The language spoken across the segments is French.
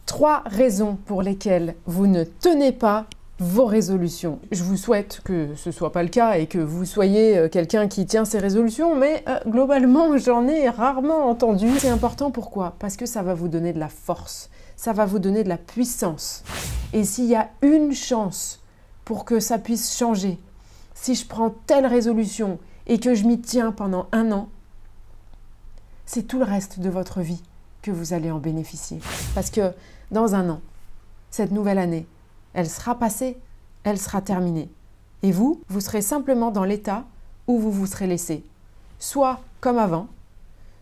3 raisons pour lesquelles vous ne tenez pas vos résolutions. Je vous souhaite que ce ne soit pas le cas et que vous soyez quelqu'un qui tient ses résolutions, mais globalement, j'en ai rarement entendu. C'est important, pourquoi? Parce que ça va vous donner de la force, ça va vous donner de la puissance. Et s'il y a une chance pour que ça puisse changer, si je prends telle résolution et que je m'y tiens pendant 1 an, c'est tout le reste de votre vie que vous allez en bénéficier. Parce que dans 1 an, cette nouvelle année, elle sera passée, elle sera terminée. Et vous, vous serez simplement dans l'état où vous vous serez laissé. Soit comme avant,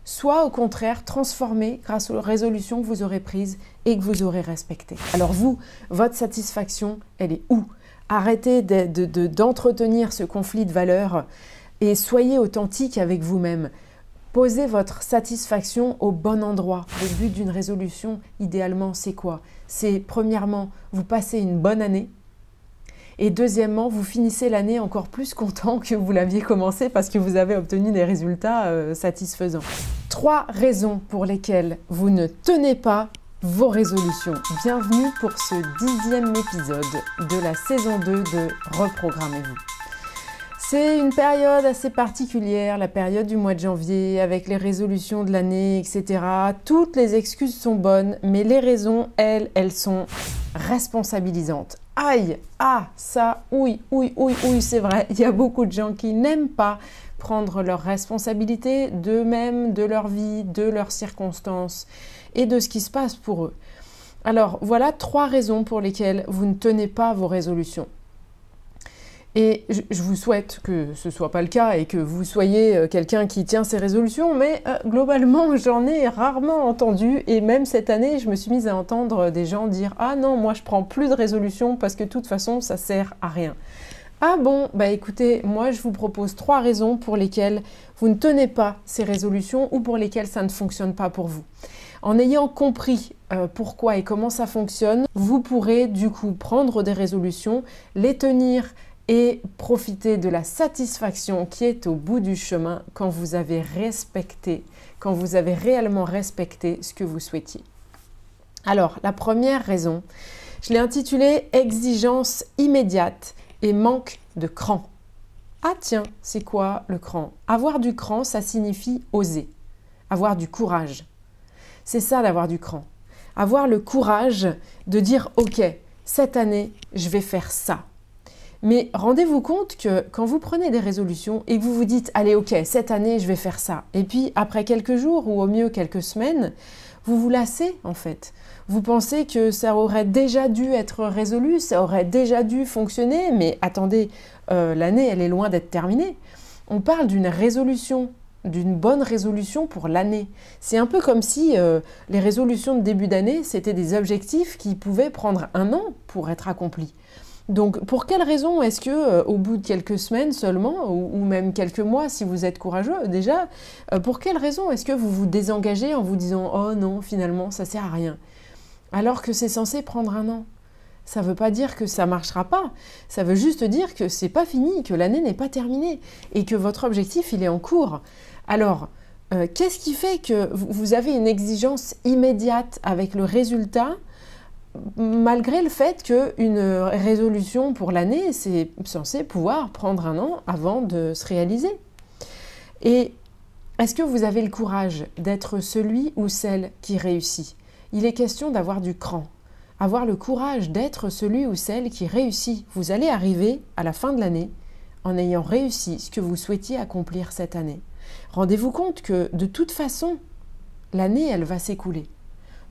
soit au contraire transformé grâce aux résolutions que vous aurez prises et que vous aurez respectées. Alors vous, votre satisfaction, elle est où? Arrêtez d'entretenir ce conflit de valeurs et soyez authentique avec vous-même. Posez votre satisfaction au bon endroit. Le but d'une résolution, idéalement, c'est quoi? C'est premièrement, vous passez une bonne année. Et deuxièmement, vous finissez l'année encore plus content que vous l'aviez commencé parce que vous avez obtenu des résultats satisfaisants. 3 raisons pour lesquelles vous ne tenez pas vos résolutions. Bienvenue pour ce 10e épisode de la saison 2 de Reprogrammez-vous. C'est une période assez particulière, la période du mois de janvier, avec les résolutions de l'année, etc. Toutes les excuses sont bonnes, mais les raisons, elles sont responsabilisantes. Aïe, ah, ça, oui, c'est vrai. Il y a beaucoup de gens qui n'aiment pas prendre leurs responsabilités d'eux-mêmes, de leur vie, de leurs circonstances et de ce qui se passe pour eux. Alors, voilà 3 raisons pour lesquelles vous ne tenez pas vos résolutions. Et je vous souhaite que ce ne soit pas le cas et que vous soyez quelqu'un qui tient ses résolutions, mais globalement, j'en ai rarement entendu. Et même cette année, je me suis mise à entendre des gens dire « Ah non, moi je prends plus de résolutions parce que de toute façon, ça sert à rien. » Ah bon, bah écoutez, moi je vous propose 3 raisons pour lesquelles vous ne tenez pas ces résolutions ou pour lesquelles ça ne fonctionne pas pour vous. En ayant compris pourquoi et comment ça fonctionne, vous pourrez du coup prendre des résolutions, les tenir et profiter de la satisfaction qui est au bout du chemin quand vous avez respecté, quand vous avez réellement respecté ce que vous souhaitiez. Alors, la première raison, je l'ai intitulée « Exigence immédiate et manque de cran ». Ah tiens, c'est quoi le cran? Avoir du cran, ça signifie oser, avoir du courage. C'est ça d'avoir du cran. Avoir le courage de dire « Ok, cette année, je vais faire ça ». Mais rendez-vous compte que quand vous prenez des résolutions et que vous vous dites « Allez, ok, cette année, je vais faire ça ». Et puis, après quelques jours ou au mieux quelques semaines, vous vous lassez en fait. Vous pensez que ça aurait déjà dû être résolu, ça aurait déjà dû fonctionner. Mais attendez, l'année, elle est loin d'être terminée. On parle d'une résolution, d'une bonne résolution pour l'année. C'est un peu comme si les résolutions de début d'année, c'était des objectifs qui pouvaient prendre 1 an pour être accomplis. Donc, pour quelle raison est-ce que, au bout de quelques semaines seulement, ou même quelques mois, si vous êtes courageux déjà, pour quelle raison est-ce que vous vous désengagez en vous disant « Oh non, finalement, ça sert à rien », alors que c'est censé prendre 1 an? Ça ne veut pas dire que ça ne marchera pas, ça veut juste dire que c'est pas fini, que l'année n'est pas terminée, et que votre objectif, il est en cours. Alors, qu'est-ce qui fait que vous avez une exigence immédiate avec le résultat malgré le fait qu'une résolution pour l'année, c'est censé pouvoir prendre 1 an avant de se réaliser. Et est-ce que vous avez le courage d'être celui ou celle qui réussit? Il est question d'avoir du cran, avoir le courage d'être celui ou celle qui réussit. Vous allez arriver à la fin de l'année en ayant réussi ce que vous souhaitiez accomplir cette année. Rendez-vous compte que de toute façon, l'année, elle va s'écouler.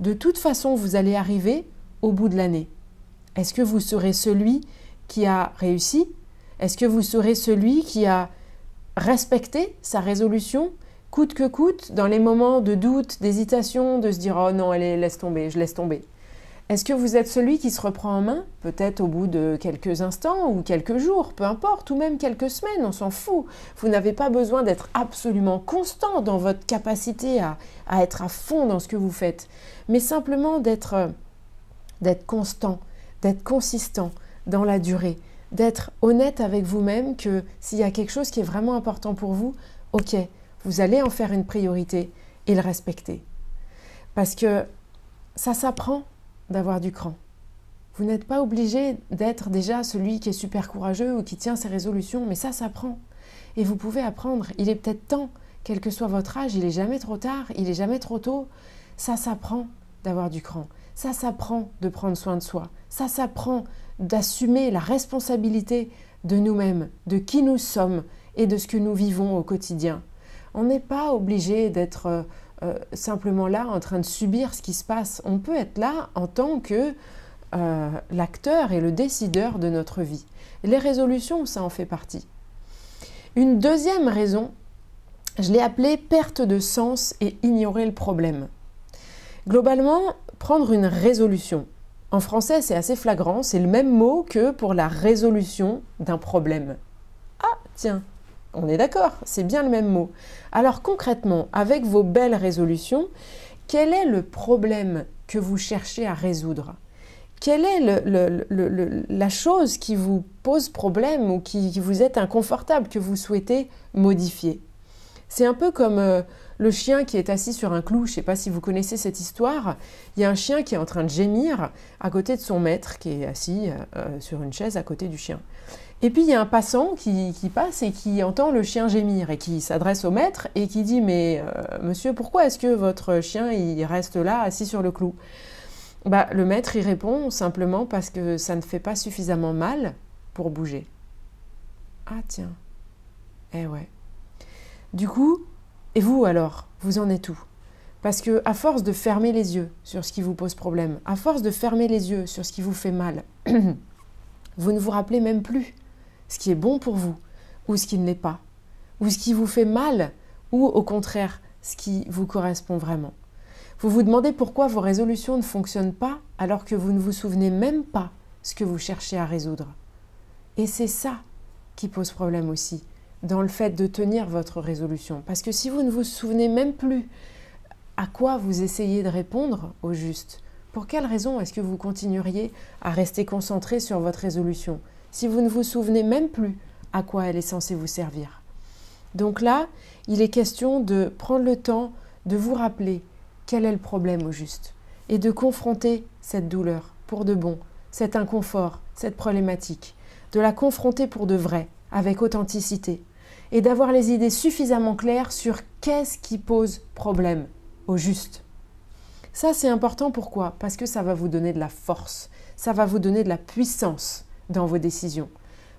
De toute façon, vous allez arriver au bout de l'année. Est-ce que vous serez celui qui a réussi? Est-ce que vous serez celui qui a respecté sa résolution, coûte que coûte, dans les moments de doute, d'hésitation, de se dire « Oh non, allez, laisse tomber, je laisse tomber ». Est-ce que vous êtes celui qui se reprend en main, peut-être au bout de quelques instants ou quelques jours, peu importe, ou même quelques semaines, on s'en fout. Vous n'avez pas besoin d'être absolument constant dans votre capacité à être à fond dans ce que vous faites, mais simplement d'être constant, d'être consistant dans la durée, d'être honnête avec vous-même que s'il y a quelque chose qui est vraiment important pour vous, ok, vous allez en faire une priorité et le respecter. Parce que ça s'apprend d'avoir du cran. Vous n'êtes pas obligé d'être déjà celui qui est super courageux ou qui tient ses résolutions, mais ça s'apprend. Et vous pouvez apprendre. Il est peut-être temps, quel que soit votre âge, il n'est jamais trop tard, il n'est jamais trop tôt. Ça s'apprend d'avoir du cran. Ça s'apprend de prendre soin de soi. Ça s'apprend d'assumer la responsabilité de nous-mêmes, de qui nous sommes et de ce que nous vivons au quotidien. On n'est pas obligé d'être simplement là en train de subir ce qui se passe. On peut être là en tant que l'acteur et le décideur de notre vie. Les résolutions, ça en fait partie. Une deuxième raison, je l'ai appelée perte de sens et ignorer le problème. Globalement, prendre une résolution. En français, c'est assez flagrant, c'est le même mot que pour la résolution d'un problème. Ah, tiens, on est d'accord, c'est bien le même mot. Alors concrètement, avec vos belles résolutions, quel est le problème que vous cherchez à résoudre ? Quelle est la chose qui vous pose problème ou qui vous est inconfortable, que vous souhaitez modifier? C'est un peu comme le chien qui est assis sur un clou. Je ne sais pas si vous connaissez cette histoire. Il y a un chien qui est en train de gémir à côté de son maître qui est assis sur une chaise à côté du chien. Et puis il y a un passant qui passe et qui entend le chien gémir et qui s'adresse au maître et qui dit « Mais monsieur, pourquoi est-ce que votre chien il reste là assis sur le clou ?» Le maître y répond simplement parce que ça ne fait pas suffisamment mal pour bouger. Ah tiens, eh ouais. Du coup, et vous alors, vous en êtes où? Parce que à force de fermer les yeux sur ce qui vous pose problème, à force de fermer les yeux sur ce qui vous fait mal, vous ne vous rappelez même plus ce qui est bon pour vous ou ce qui ne l'est pas, ou ce qui vous fait mal ou au contraire ce qui vous correspond vraiment. Vous vous demandez pourquoi vos résolutions ne fonctionnent pas alors que vous ne vous souvenez même pas ce que vous cherchez à résoudre. Et c'est ça qui pose problème aussi dans le fait de tenir votre résolution. Parce que si vous ne vous souvenez même plus à quoi vous essayez de répondre au juste, pour quelle raison est-ce que vous continueriez à rester concentré sur votre résolution si vous ne vous souvenez même plus à quoi elle est censée vous servir? Donc là, il est question de prendre le temps de vous rappeler quel est le problème au juste et de confronter cette douleur pour de bon, cet inconfort, cette problématique, de la confronter pour de vrai, avec authenticité et d'avoir les idées suffisamment claires sur qu'est-ce qui pose problème au juste. Ça, c'est important. Pourquoi? Parce que ça va vous donner de la force, ça va vous donner de la puissance dans vos décisions.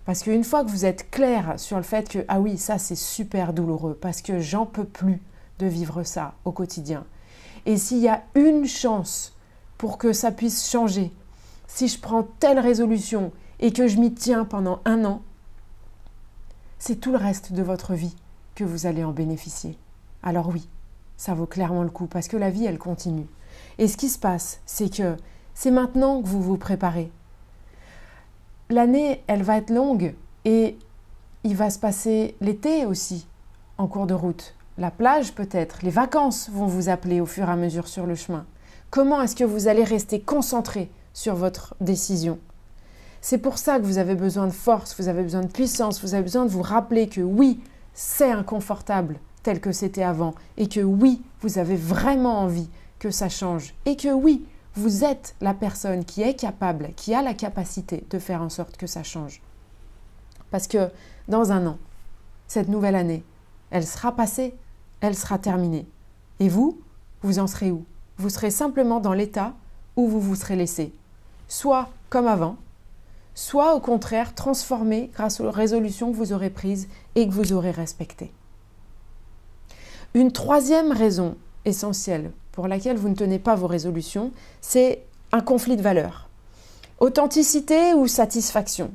Parce qu'une fois que vous êtes clair sur le fait que « Ah oui, ça c'est super douloureux parce que j'en peux plus de vivre ça au quotidien. » Et s'il y a une chance pour que ça puisse changer, si je prends telle résolution et que je m'y tiens pendant 1 an, c'est tout le reste de votre vie que vous allez en bénéficier. Alors oui, ça vaut clairement le coup parce que la vie, elle continue. Et ce qui se passe, c'est que c'est maintenant que vous vous préparez. L'année, elle va être longue et il va se passer l'été aussi en cours de route. La plage peut-être, les vacances vont vous appeler au fur et à mesure sur le chemin. Comment est-ce que vous allez rester concentré sur votre décision? C'est pour ça que vous avez besoin de force, vous avez besoin de puissance, vous avez besoin de vous rappeler que oui, c'est inconfortable tel que c'était avant et que oui, vous avez vraiment envie que ça change et que oui, vous êtes la personne qui est capable, qui a la capacité de faire en sorte que ça change. Parce que dans 1 an, cette nouvelle année, elle sera passée, elle sera terminée. Et vous, vous en serez où? Vous serez simplement dans l'état où vous vous serez laissé. Soit comme avant, soit au contraire transformé grâce aux résolutions que vous aurez prises et que vous aurez respectées. Une troisième raison essentielle pour laquelle vous ne tenez pas vos résolutions, c'est un conflit de valeurs. Authenticité ou satisfaction?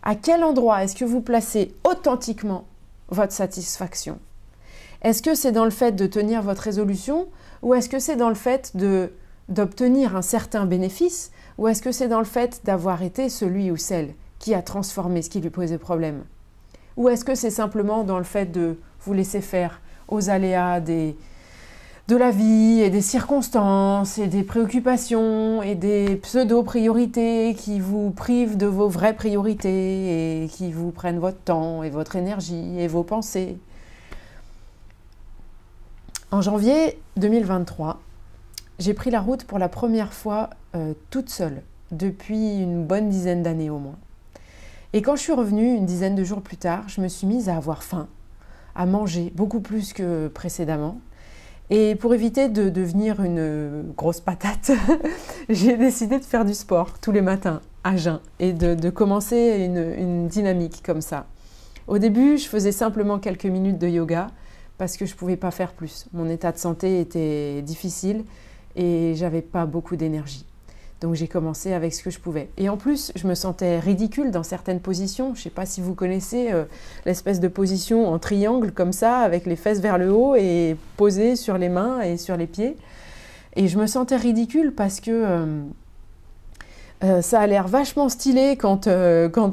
À quel endroit est-ce que vous placez authentiquement votre satisfaction? Est-ce que c'est dans le fait de tenir votre résolution ou est-ce que c'est dans le fait d'obtenir un certain bénéfice ou est-ce que c'est dans le fait d'avoir été celui ou celle qui a transformé ce qui lui posait problème? Ou est-ce que c'est simplement dans le fait de vous laisser faire aux aléas de la vie et des circonstances et des préoccupations et des pseudo-priorités qui vous privent de vos vraies priorités et qui vous prennent votre temps et votre énergie et vos pensées? En janvier 2023, j'ai pris la route pour la première fois toute seule depuis une bonne dizaine d'années au moins. Et quand je suis revenue une dizaine de jours plus tard, je me suis mise à avoir faim, à manger beaucoup plus que précédemment. Et pour éviter de devenir une grosse patate, j'ai décidé de faire du sport tous les matins à jeun et de commencer une dynamique comme ça. Au début, je faisais simplement quelques minutes de yoga parce que je ne pouvais pas faire plus. Mon état de santé était difficile et j'avais pas beaucoup d'énergie. Donc j'ai commencé avec ce que je pouvais. Et en plus, je me sentais ridicule dans certaines positions. Je ne sais pas si vous connaissez l'espèce de position en triangle comme ça, avec les fesses vers le haut et posées sur les mains et sur les pieds. Et je me sentais ridicule parce que ça a l'air vachement stylé quand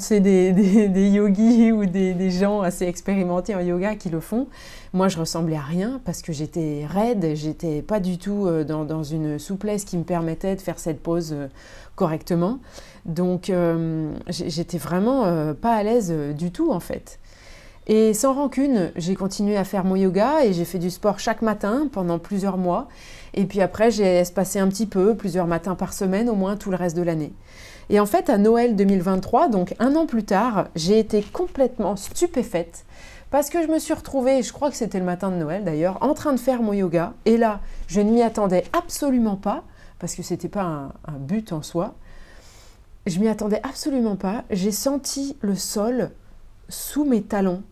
c'est des yogis ou des gens assez expérimentés en yoga qui le font. Moi, je ressemblais à rien parce que j'étais raide, j'étais pas du tout dans une souplesse qui me permettait de faire cette pose correctement. Donc, j'étais vraiment pas à l'aise du tout en fait. Et sans rancune, j'ai continué à faire mon yoga et j'ai fait du sport chaque matin pendant plusieurs mois. Et puis après, j'ai espacé un petit peu, plusieurs matins par semaine, au moins tout le reste de l'année. Et en fait, à Noël 2023, donc un an plus tard, j'ai été complètement stupéfaite parce que je me suis retrouvée, je crois que c'était le matin de Noël d'ailleurs, en train de faire mon yoga. Et là, je ne m'y attendais absolument pas parce que ce n'était pas un but en soi. Je m'y attendais absolument pas. J'ai senti le sol sous mes talons.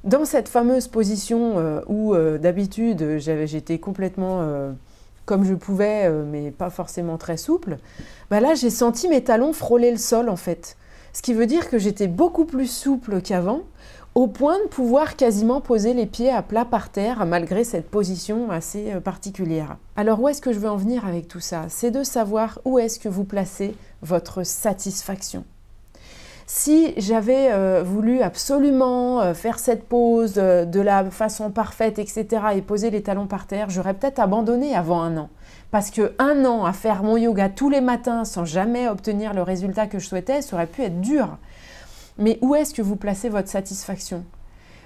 Dans cette fameuse position où d'habitude j'étais complètement comme je pouvais, mais pas forcément très souple, bah là j'ai senti mes talons frôler le sol en fait. Ce qui veut dire que j'étais beaucoup plus souple qu'avant, au point de pouvoir quasiment poser les pieds à plat par terre, malgré cette position assez particulière. Alors où est-ce que je veux en venir avec tout ça? C'est de savoir où est-ce que vous placez votre satisfaction. Si j'avais voulu absolument faire cette pose de la façon parfaite, etc., et poser les talons par terre, j'aurais peut-être abandonné avant un an. Parce que un an à faire mon yoga tous les matins sans jamais obtenir le résultat que je souhaitais, ça aurait pu être dur. Mais où est-ce que vous placez votre satisfaction?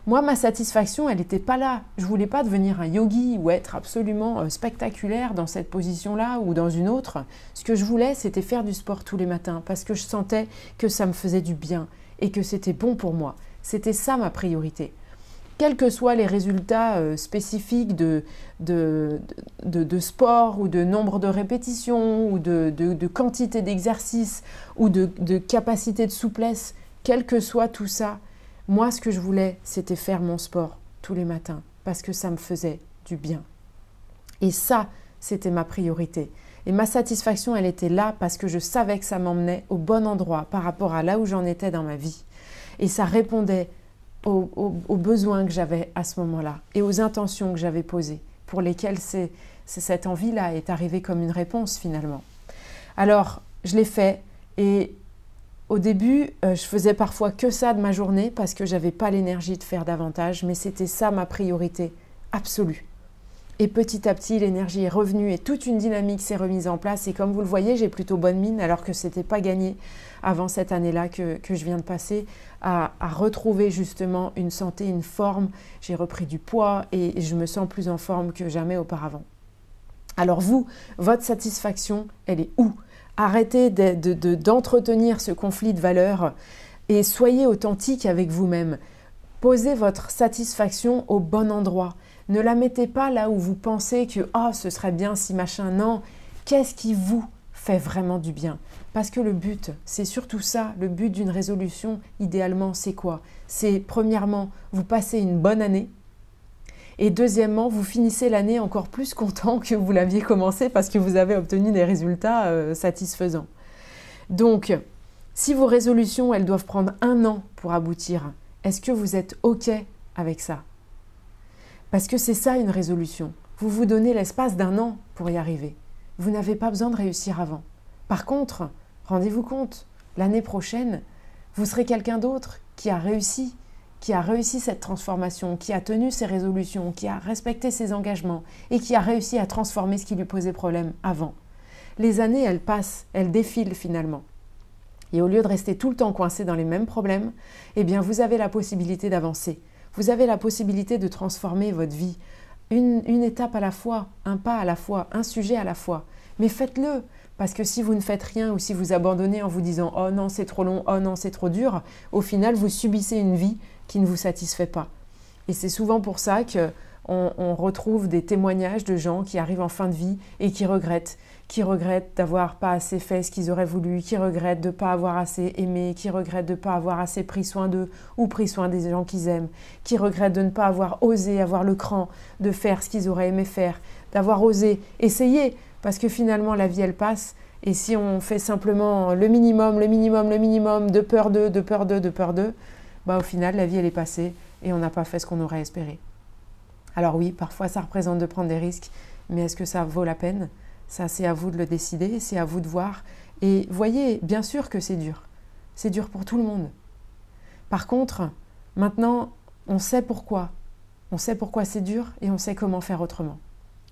Moi, ma satisfaction, elle n'était pas là. Je ne voulais pas devenir un yogi ou être absolument spectaculaire dans cette position-là ou dans une autre. Ce que je voulais, c'était faire du sport tous les matins parce que je sentais que ça me faisait du bien et que c'était bon pour moi. C'était ça ma priorité. Quels que soient les résultats spécifiques de sport ou de nombre de répétitions ou de quantité d'exercices ou de capacité de souplesse, quel que soit tout ça, moi, ce que je voulais, c'était faire mon sport tous les matins parce que ça me faisait du bien. Et ça, c'était ma priorité. Et ma satisfaction, elle était là parce que je savais que ça m'emmenait au bon endroit par rapport à là où j'en étais dans ma vie. Et ça répondait aux besoins que j'avais à ce moment-là et aux intentions que j'avais posées, pour lesquelles cette envie-là est arrivée comme une réponse finalement. Alors, je l'ai fait et au début, je faisais parfois que ça de ma journée parce que j'avais pas l'énergie de faire davantage, mais c'était ça ma priorité absolue. Et petit à petit, l'énergie est revenue et toute une dynamique s'est remise en place. Et comme vous le voyez, j'ai plutôt bonne mine alors que c'était pas gagné avant cette année-là que je viens de passer à retrouver justement une santé, une forme. J'ai repris du poids et je me sens plus en forme que jamais auparavant. Alors vous, votre satisfaction, elle est où ? Arrêtez d'entretenir ce conflit de valeurs et soyez authentique avec vous-même. Posez votre satisfaction au bon endroit. Ne la mettez pas là où vous pensez que « oh, ce serait bien si machin ». Non, qu'est-ce qui vous fait vraiment du bien? Parce que le but, c'est surtout ça. Le but d'une résolution, idéalement, c'est quoi? C'est premièrement, vous passez une bonne année. Et deuxièmement, vous finissez l'année encore plus content que vous l'aviez commencé parce que vous avez obtenu des résultats satisfaisants. Donc, si vos résolutions, elles doivent prendre un an pour aboutir, est-ce que vous êtes OK avec ça? Parce que c'est ça une résolution. Vous vous donnez l'espace d'un an pour y arriver. Vous n'avez pas besoin de réussir avant. Par contre, rendez-vous compte, l'année prochaine, vous serez quelqu'un d'autre qui a réussi cette transformation, qui a tenu ses résolutions, qui a respecté ses engagements et qui a réussi à transformer ce qui lui posait problème avant. Les années, elles passent, elles défilent finalement. Et au lieu de rester tout le temps coincé dans les mêmes problèmes, eh bien vous avez la possibilité d'avancer. Vous avez la possibilité de transformer votre vie, une étape à la fois, un pas à la fois, un sujet à la fois. Mais faites-le, Parce que si vous ne faites rien ou si vous abandonnez en vous disant « Oh non, c'est trop long, oh non, c'est trop dur », au final, vous subissez une vie qui ne vous satisfait pas. Et c'est souvent pour ça qu'on retrouve des témoignages de gens qui arrivent en fin de vie et qui regrettent d'avoir pas assez fait ce qu'ils auraient voulu, qui regrettent de ne pas avoir assez aimé, qui regrettent de ne pas avoir assez pris soin d'eux ou pris soin des gens qu'ils aiment, qui regrettent de ne pas avoir osé avoir le cran de faire ce qu'ils auraient aimé faire, d'avoir osé essayer, parce que finalement la vie elle passe, et si on fait simplement le minimum, de peur d'eux, bah au final la vie elle est passée et on n'a pas fait ce qu'on aurait espéré. Alors oui, parfois ça représente de prendre des risques, mais est-ce que ça vaut la peine ? Ça, c'est à vous de le décider, c'est à vous de voir. Et voyez, bien sûr que c'est dur. C'est dur pour tout le monde. Par contre, maintenant, on sait pourquoi. On sait pourquoi c'est dur et on sait comment faire autrement.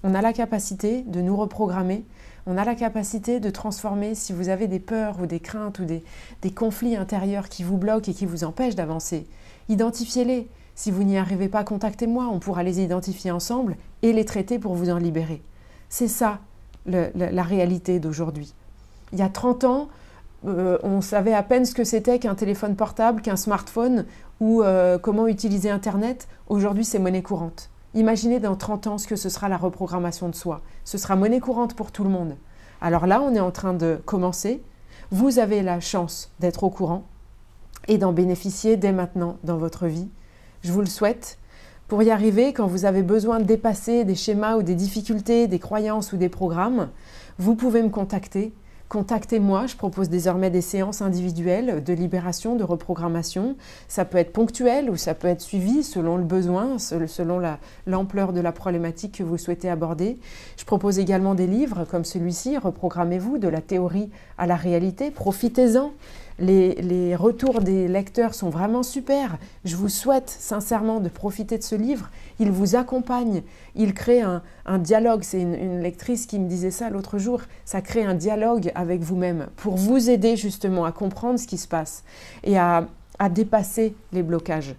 On a la capacité de nous reprogrammer. On a la capacité de transformer, si vous avez des peurs ou des craintes ou des conflits intérieurs qui vous bloquent et qui vous empêchent d'avancer. Identifiez-les. Si vous n'y arrivez pas, contactez-moi. On pourra les identifier ensemble et les traiter pour vous en libérer. C'est ça. La réalité d'aujourd'hui. Il y a 30 ans, on savait à peine ce que c'était qu'un téléphone portable, qu'un smartphone ou comment utiliser Internet. Aujourd'hui, c'est monnaie courante. Imaginez dans 30 ans ce que ce sera la reprogrammation de soi. Ce sera monnaie courante pour tout le monde. Alors là, on est en train de commencer. Vous avez la chance d'être au courant et d'en bénéficier dès maintenant dans votre vie. Je vous le souhaite. Pour y arriver, quand vous avez besoin de dépasser des schémas ou des difficultés, des croyances ou des programmes, vous pouvez me contacter. Contactez-moi, je propose désormais des séances individuelles de libération, de reprogrammation. Ça peut être ponctuel ou ça peut être suivi selon le besoin, selon l'ampleur de la problématique que vous souhaitez aborder. Je propose également des livres comme celui-ci, Reprogrammez-vous, de la théorie à la réalité. Profitez-en. Les retours des lecteurs sont vraiment super. Je vous souhaite sincèrement de profiter de ce livre. Il vous accompagne, il crée un dialogue. C'est une lectrice qui me disait ça l'autre jour. Ça crée un dialogue avec vous-même pour vous aider justement à comprendre ce qui se passe et à dépasser les blocages.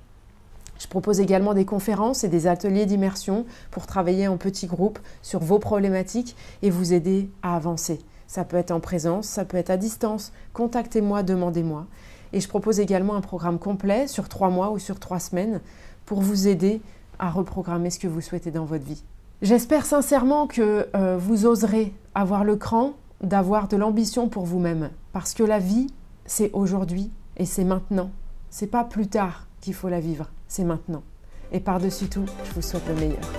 Je propose également des conférences et des ateliers d'immersion pour travailler en petits groupes sur vos problématiques et vous aider à avancer. Ça peut être en présence, ça peut être à distance. Contactez-moi, demandez-moi. Et je propose également un programme complet sur 3 mois ou sur 3 semaines pour vous aider à reprogrammer ce que vous souhaitez dans votre vie. J'espère sincèrement que vous oserez avoir le cran d'avoir de l'ambition pour vous-même. Parce que la vie, c'est aujourd'hui et c'est maintenant. C'est pas plus tard qu'il faut la vivre, c'est maintenant. Et par-dessus tout, je vous souhaite le meilleur.